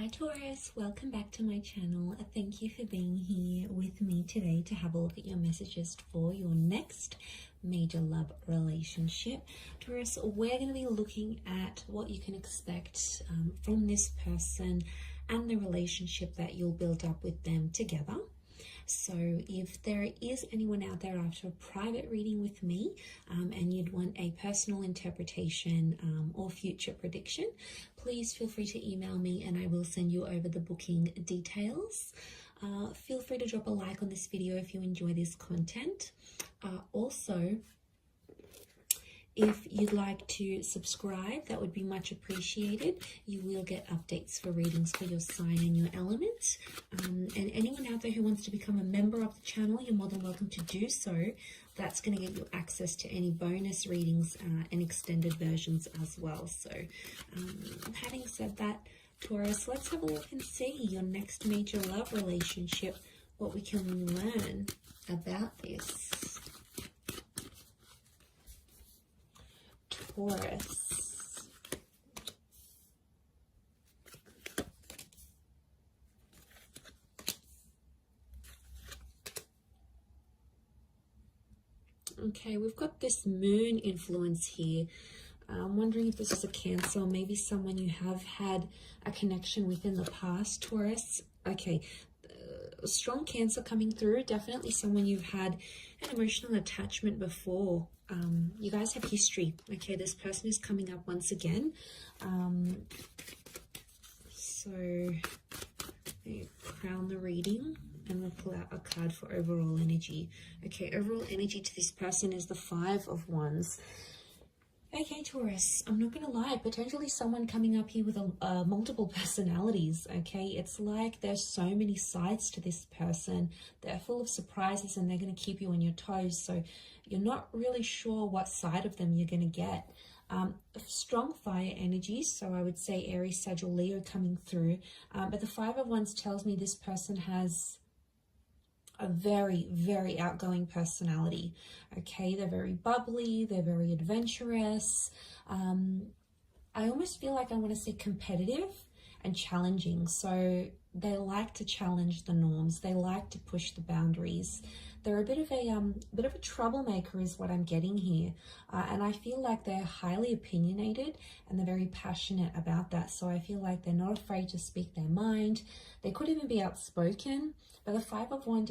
Hi Taurus, welcome back to my channel. Thank you for being here with me today to have a look at your messages for your next major love relationship. Taurus, we're going to be looking at what you can expect from this person and the relationship that you'll build up with them together. So if there is anyone out there after a private reading with me and you'd want a personal interpretation or future prediction, please feel free to email me and I will send you over the booking details. Feel free to drop a like on this video if you enjoy this content. Also, if you'd like to subscribe, that would be much appreciated. You will get updates for readings for your sign and your element. And anyone out there who wants to become a member of the channel, you're more than welcome to do so. That's going to get you access to any bonus readings and extended versions as well. So having said that, Taurus, let's have a look and see your next major love relationship, what we can learn about this. Taurus. Okay, we've got this moon influence here. I'm wondering if this is a Cancer, maybe someone you have had a connection with in the past, Taurus. Okay, strong Cancer coming through. Definitely someone you've had an emotional attachment before. You guys have history. Okay, this person is coming up once again. So crown the reading and we'll pull out a card for overall energy. Okay, overall energy to this person is the Five of Wands. Okay, Taurus, I'm not going to lie, potentially someone coming up here with multiple personalities, okay? It's like there's so many sides to this person. They're full of surprises and they're going to keep you on your toes. So you're not really sure what side of them you're going to get. Strong fire energy, so I would say Aries, Sagittarius, Leo coming through. But the Five of Wands tells me this person has a very, very outgoing personality. Okay, they're very bubbly, they're very adventurous. I almost feel like I want to say competitive and challenging. So they like to challenge the norms. They like to push the boundaries. They're a bit of a troublemaker is what I'm getting here. And I feel like they're highly opinionated and they're very passionate about that. So I feel like they're not afraid to speak their mind. They could even be outspoken. But the Five of Wands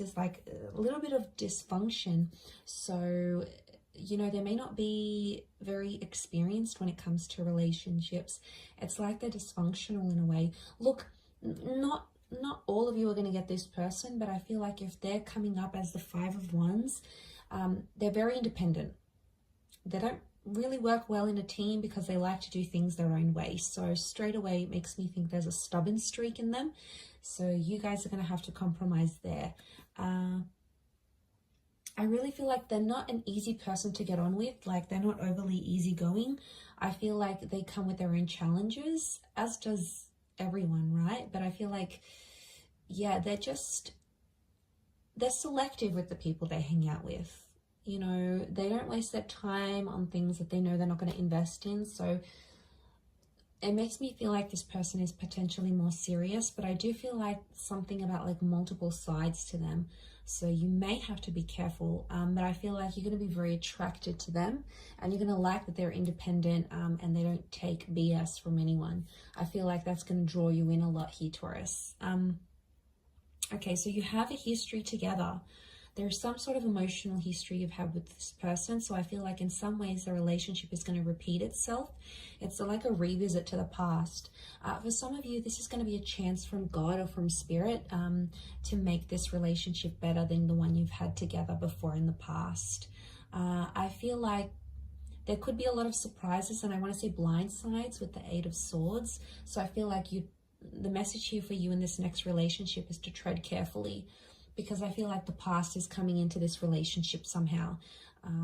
is like a little bit of dysfunction. So, you know, they may not be very experienced when it comes to relationships. It's like they're dysfunctional in a way. Look, not all of you are going to get this person, but I feel like if they're coming up as the Five of Wands, they're very independent. They don't really work well in a team because they like to do things their own way. So straight away, it makes me think there's a stubborn streak in them. So you guys are going to have to compromise there. I really feel like they're not an easy person to get on with. Like they're not overly easygoing. I feel like they come with their own challenges, as does everyone, right? But I feel like, yeah, they're selective with the people they hang out with. You know, they don't waste their time on things that they know they're not going to invest in. So it makes me feel like this person is potentially more serious, but I do feel like something about like multiple sides to them. So you may have to be careful, but I feel like you're going to be very attracted to them and you're going to like that they're independent and they don't take BS from anyone. I feel like that's going to draw you in a lot here, Taurus. Okay, so you have a history together. There's some sort of emotional history you've had with this person. So I feel like in some ways the relationship is going to repeat itself. It's like a revisit to the past. For some of you, this is going to be a chance from God or from Spirit to make this relationship better than the one you've had together before in the past. I feel like there could be a lot of surprises, and I want to say blindsides with the Eight of Swords. So I feel like the message here for you in this next relationship is to tread carefully, because I feel like the past is coming into this relationship somehow.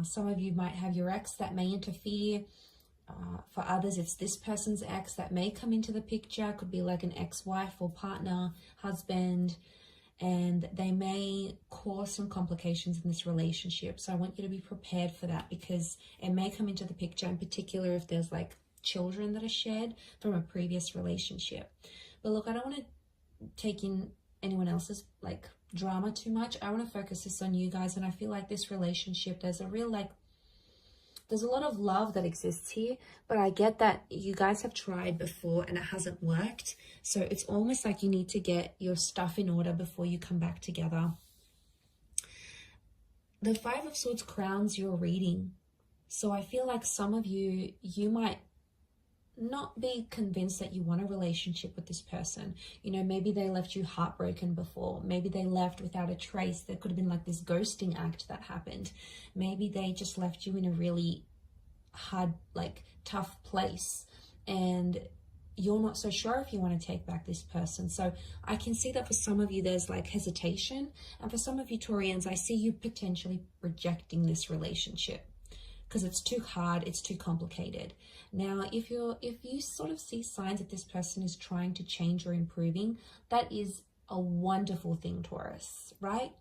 Some of you might have your ex that may interfere. For others, it's this person's ex that may come into the picture. Could be like an ex-wife or partner, husband, and they may cause some complications in this relationship. So I want you to be prepared for that, because it may come into the picture, in particular if there's like children that are shared from a previous relationship. But look, I don't want to take in anyone else's like drama too much. I want to focus this on you guys, and I feel like this relationship, there's a real like, there's a lot of love that exists here, but I get that you guys have tried before and it hasn't worked. So it's almost like you need to get your stuff in order before you come back together. The Five of Swords crowns your reading. So I feel like some of you, you might not be convinced that you want a relationship with this person. You know, maybe they left you heartbroken before. Maybe they left without a trace. There could have been like this ghosting act that happened. Maybe they just left you in a really hard, like tough place, and you're not so sure if you want to take back this person. So I can see that for some of you there's like hesitation, and for some of you Taurians, I see you potentially rejecting this relationship because it's too hard, it's too complicated. Now, if you sort of see signs that this person is trying to change or improving, that is a wonderful thing, Taurus, right?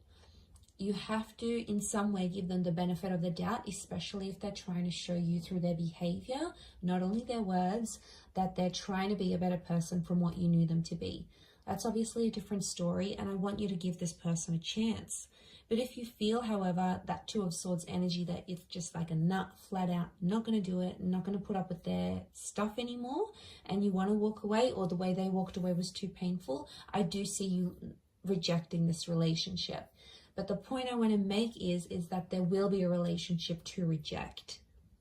You have to in some way give them the benefit of the doubt, especially if they're trying to show you through their behavior, not only their words, that they're trying to be a better person from what you knew them to be. That's obviously a different story, and I want you to give this person a chance. But if you feel, however, that Two of Swords energy, that it's just like a nut, flat out, not going to do it, not going to put up with their stuff anymore, and you want to walk away, or the way they walked away was too painful, I do see you rejecting this relationship. But the point I want to make is that there will be a relationship to reject.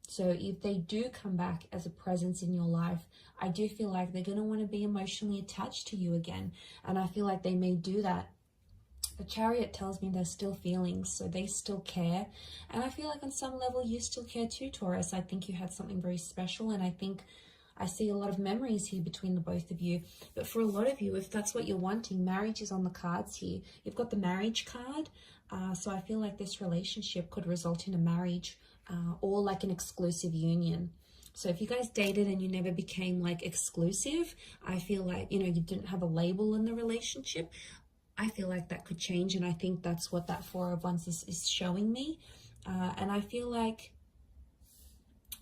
So if they do come back as a presence in your life, I do feel like they're going to want to be emotionally attached to you again. And I feel like they may do that. The Chariot tells me there's still feelings, so they still care. And I feel like on some level you still care too, Taurus. I think you had something very special, and I think I see a lot of memories here between the both of you. But for a lot of you, if that's what you're wanting, marriage is on the cards here. You've got the marriage card, so I feel like this relationship could result in a marriage or like an exclusive union. So if you guys dated and you never became like exclusive, I feel like, you know, you didn't have a label in the relationship, I feel like that could change, and I think that's what that Four of Wands is showing me. And I feel like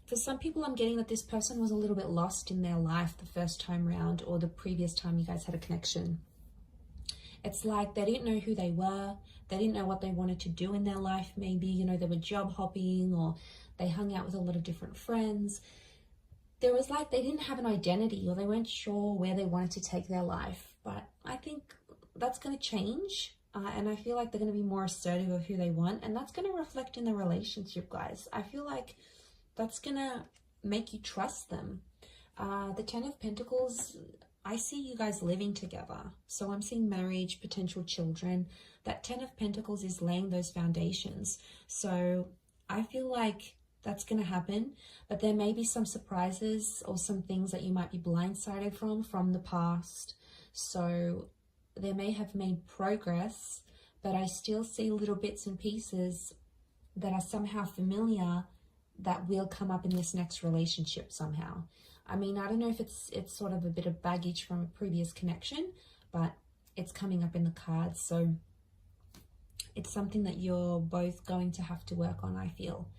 for some people, I'm getting that this person was a little bit lost in their life the first time round, or the previous time you guys had a connection. It's like they didn't know who they were. They didn't know what they wanted to do in their life. Maybe, you know, they were job hopping, or they hung out with a lot of different friends. There was like, they didn't have an identity, or they weren't sure where they wanted to take their life. But I think that's going to change, and I feel like they're going to be more assertive of who they want, and that's going to reflect in the relationship, guys. I feel like that's going to make you trust them. The Ten of Pentacles, I see you guys living together, so I'm seeing marriage, potential children. That Ten of Pentacles is laying those foundations, so I feel like that's going to happen, but there may be some surprises or some things that you might be blindsided from the past. So they may have made progress, but I still see little bits and pieces that are somehow familiar that will come up in this next relationship somehow. I mean, I don't know if it's sort of a bit of baggage from a previous connection, but it's coming up in the cards. So it's something that you're both going to have to work on, I feel,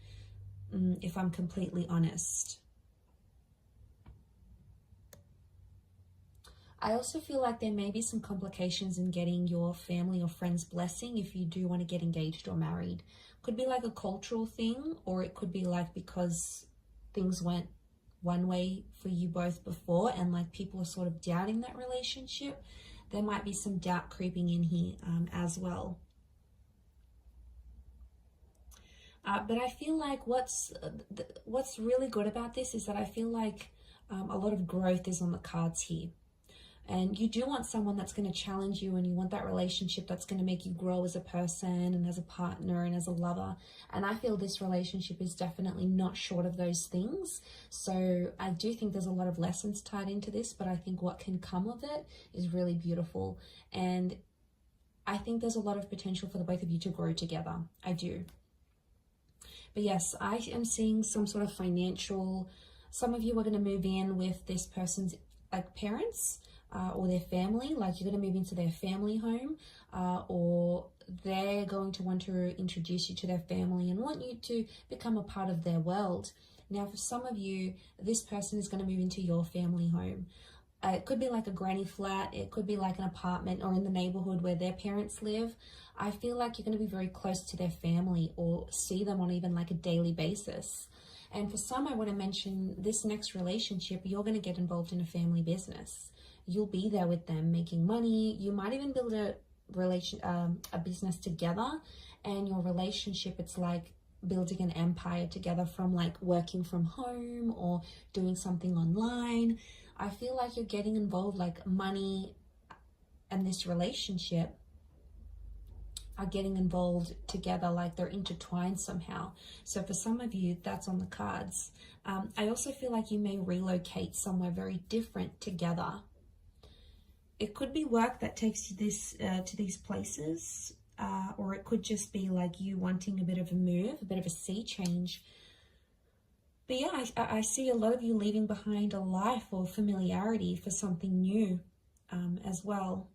if I'm completely honest. I also feel like there may be some complications in getting your family or friends' blessing if you do want to get engaged or married. Could be like a cultural thing, or it could be like because things went one way for you both before and like people are sort of doubting that relationship. There might be some doubt creeping in here as well. But I feel like what's really good about this is that I feel like a lot of growth is on the cards here. And you do want someone that's going to challenge you, and you want that relationship that's going to make you grow as a person and as a partner and as a lover. And I feel this relationship is definitely not short of those things. So I do think there's a lot of lessons tied into this, but I think what can come of it is really beautiful. And I think there's a lot of potential for the both of you to grow together. I do. But yes, I am seeing some sort of financial, some of you are going to move in with this person's like parents, or their family, like you're going to move into their family home, or they're going to want to introduce you to their family and want you to become a part of their world. Now, for some of you, this person is going to move into your family home. It could be like a granny flat, it could be like an apartment or in the neighborhood where their parents live. I feel like you're going to be very close to their family or see them on even like a daily basis. And for some, I want to mention this next relationship, you're going to get involved in a family business. You'll be there with them making money. You might even build a business together, and your relationship, it's like building an empire together from like working from home or doing something online. I feel like you're getting involved, like money and this relationship are getting involved together, like they're intertwined somehow. So for some of you, that's on the cards. I also feel like you may relocate somewhere very different together. It could be work that takes you to these places, or it could just be like you wanting a bit of a move, a bit of a sea change. But yeah, I see a lot of you leaving behind a life or familiarity for something new as well.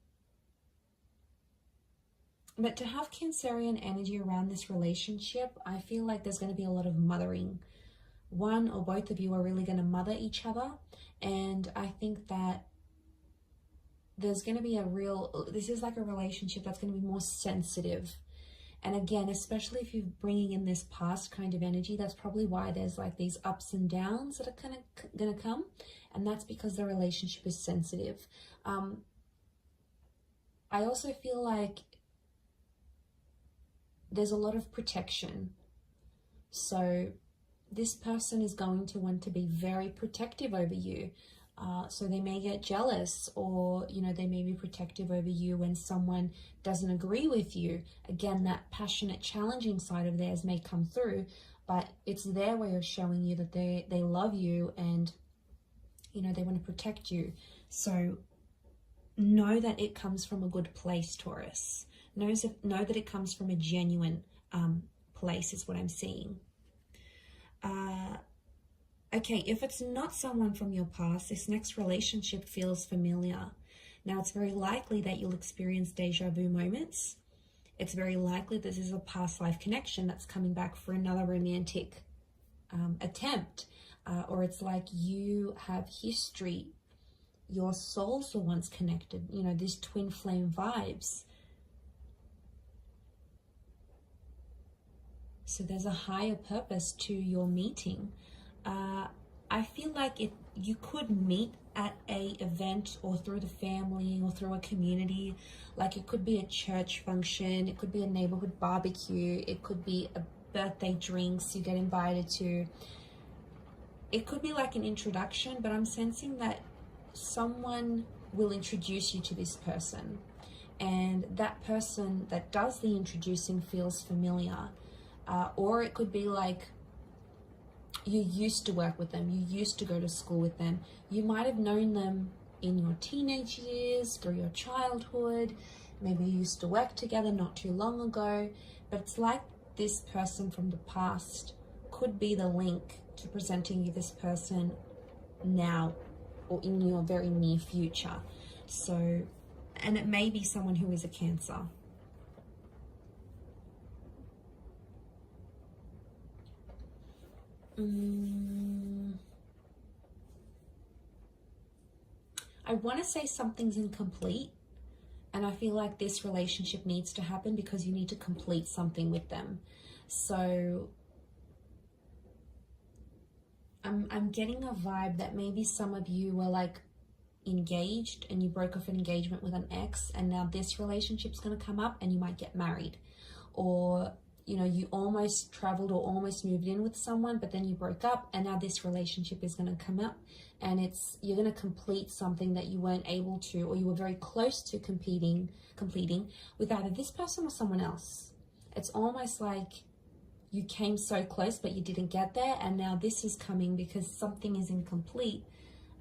But to have Cancerian energy around this relationship, I feel like there's going to be a lot of mothering. One or both of you are really going to mother each other. And I think that there's going to be this is like a relationship that's going to be more sensitive. And again, especially if you're bringing in this past kind of energy, that's probably why there's like these ups and downs that are kind of going to come. And that's because the relationship is sensitive. I also feel like there's a lot of protection. So this person is going to want to be very protective over you. So they may get jealous, or, you know, they may be protective over you when someone doesn't agree with you. Again, that passionate, challenging side of theirs may come through, but it's their way of showing you that they love you and, you know, they want to protect you. So know that it comes from a good place, Taurus. Know that it comes from a genuine place is what I'm seeing. Okay, if it's not someone from your past, this next relationship feels familiar. Now, it's very likely that you'll experience deja vu moments. It's very likely this is a past life connection that's coming back for another romantic attempt. Or it's like you have history. Your souls were once connected. You know, these twin flame vibes. So there's a higher purpose to your meeting. I feel like you could meet at a event or through the family or through a community. Like it could be a church function, it could be a neighborhood barbecue, it could be a birthday drinks you get invited to. It could be like an introduction, but I'm sensing that someone will introduce you to this person, and that person that does the introducing feels familiar. Or it could be like you used to work with them, you used to go to school with them, you might have known them in your teenage years, through your childhood, maybe you used to work together not too long ago, but it's like this person from the past could be the link to presenting you this person now or in your very near future. So, and it may be someone who is a Cancer. I want to say something's incomplete, and I feel like this relationship needs to happen because you need to complete something with them. So I'm getting a vibe that maybe some of you were like engaged and you broke off an engagement with an ex, and now this relationship's going to come up and you might get married. Or, you know, you almost traveled or almost moved in with someone, but then you broke up, and now this relationship is going to come up, and you're going to complete something that you weren't able to, or you were very close to completing with either this person or someone else. It's almost like you came so close, but you didn't get there, and now this is coming because something is incomplete,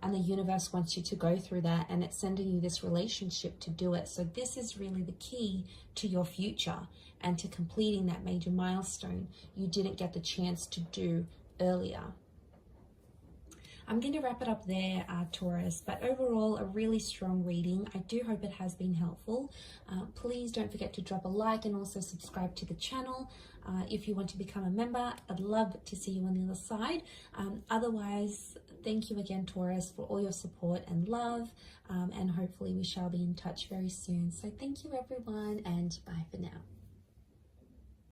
and the universe wants you to go through that, and it's sending you this relationship to do it. So this is really the key to your future and to completing that major milestone you didn't get the chance to do earlier. I'm going to wrap it up there, Taurus, but overall a really strong reading. I do hope it has been helpful. Please don't forget to drop a like and also subscribe to the channel. If you want to become a member, I'd love to see you on the other side. Otherwise, thank you again, Taurus, for all your support and love, and hopefully we shall be in touch very soon. So thank you everyone, and bye.